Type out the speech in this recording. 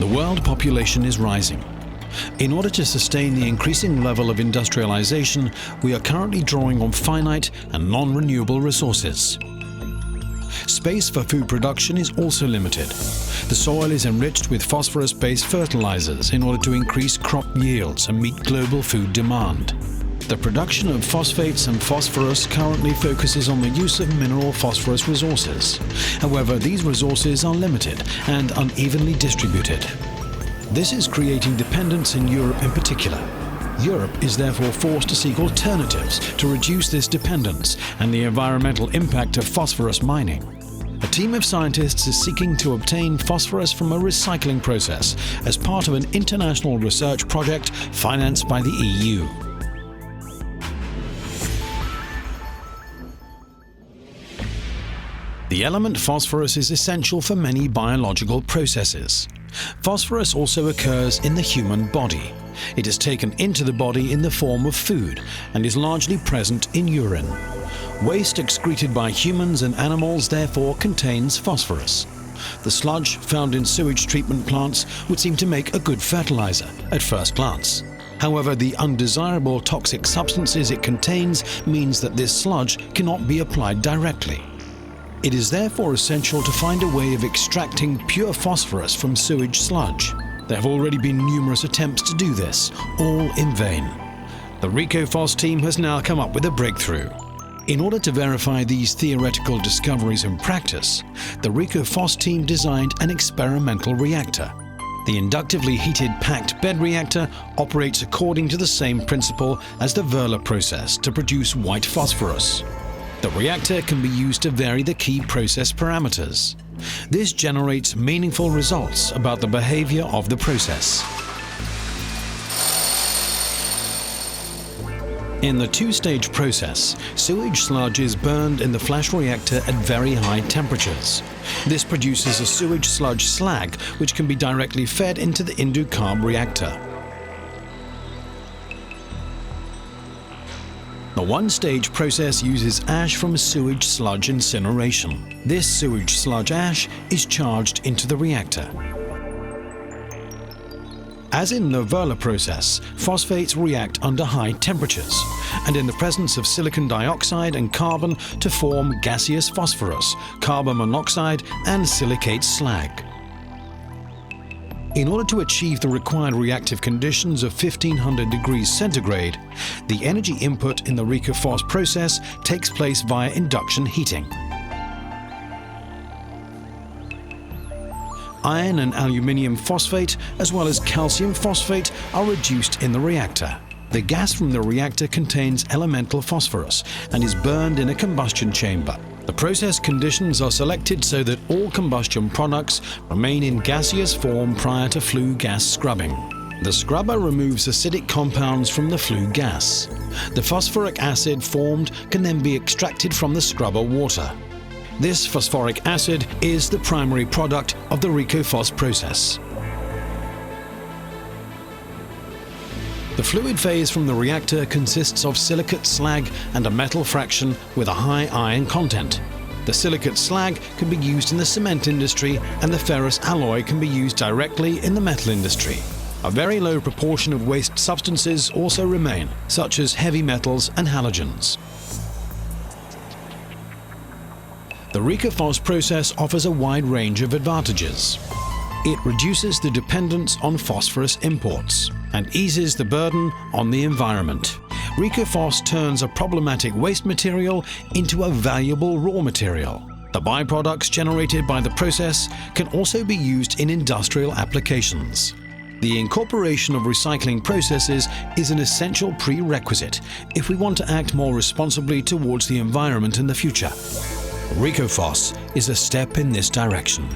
The world population is rising. In order to sustain the increasing level of industrialization, we are currently drawing on finite and non-renewable resources. Space for food production is also limited. The soil is enriched with phosphorus-based fertilizers in order to increase crop yields and meet global food demand. The production of phosphates and phosphorus currently focuses on the use of mineral phosphorus resources. However, these resources are limited and unevenly distributed. This is creating dependence in Europe in particular. Europe is therefore forced to seek alternatives to reduce this dependence and the environmental impact of phosphorus mining. A team of scientists is seeking to obtain phosphorus from a recycling process as part of an international research project financed by the EU. The element phosphorus is essential for many biological processes. Phosphorus also occurs in the human body. It is taken into the body in the form of food and is largely present in urine. Waste excreted by humans and animals therefore contains phosphorus. The sludge found in sewage treatment plants would seem to make a good fertilizer at first glance. However, the undesirable toxic substances it contains means that this sludge cannot be applied directly. It is therefore essential to find a way of extracting pure phosphorus from sewage sludge. There have already been numerous attempts to do this, all in vain. The RecoPhos team has now come up with a breakthrough. In order to verify these theoretical discoveries in practice, the RecoPhos team designed an experimental reactor. The inductively heated packed bed reactor operates according to the same principle as the Wöhler process to produce white phosphorus. The reactor can be used to vary the key process parameters. This generates meaningful results about the behavior of the process. In the two-stage process, sewage sludge is burned in the flash reactor at very high temperatures. This produces a sewage sludge slag, which can be directly fed into the Inducarb reactor. The one-stage process uses ash from sewage sludge incineration. This sewage sludge ash is charged into the reactor. As in the Wöhler process, phosphates react under high temperatures and in the presence of silicon dioxide and carbon to form gaseous phosphorus, carbon monoxide and silicate slag. In order to achieve the required reactive conditions of 1500 degrees centigrade, the energy input in the RecoPhos process takes place via induction heating. Iron and aluminium phosphate, as well as calcium phosphate, are reduced in the reactor. The gas from the reactor contains elemental phosphorus and is burned in a combustion chamber. The process conditions are selected so that all combustion products remain in gaseous form prior to flue gas scrubbing. The scrubber removes acidic compounds from the flue gas. The phosphoric acid formed can then be extracted from the scrubber water. This phosphoric acid is the primary product of the RecoPhos process. The fluid phase from the reactor consists of silicate slag and a metal fraction with a high iron content. The silicate slag can be used in the cement industry and the ferrous alloy can be used directly in the metal industry. A very low proportion of waste substances also remain, such as heavy metals and halogens. The RecoPhos process offers a wide range of advantages. It reduces the dependence on phosphorus imports and eases the burden on the environment. RecoPhos turns a problematic waste material into a valuable raw material. The byproducts generated by the process can also be used in industrial applications. The incorporation of recycling processes is an essential prerequisite if we want to act more responsibly towards the environment in the future. RecoPhos is a step in this direction.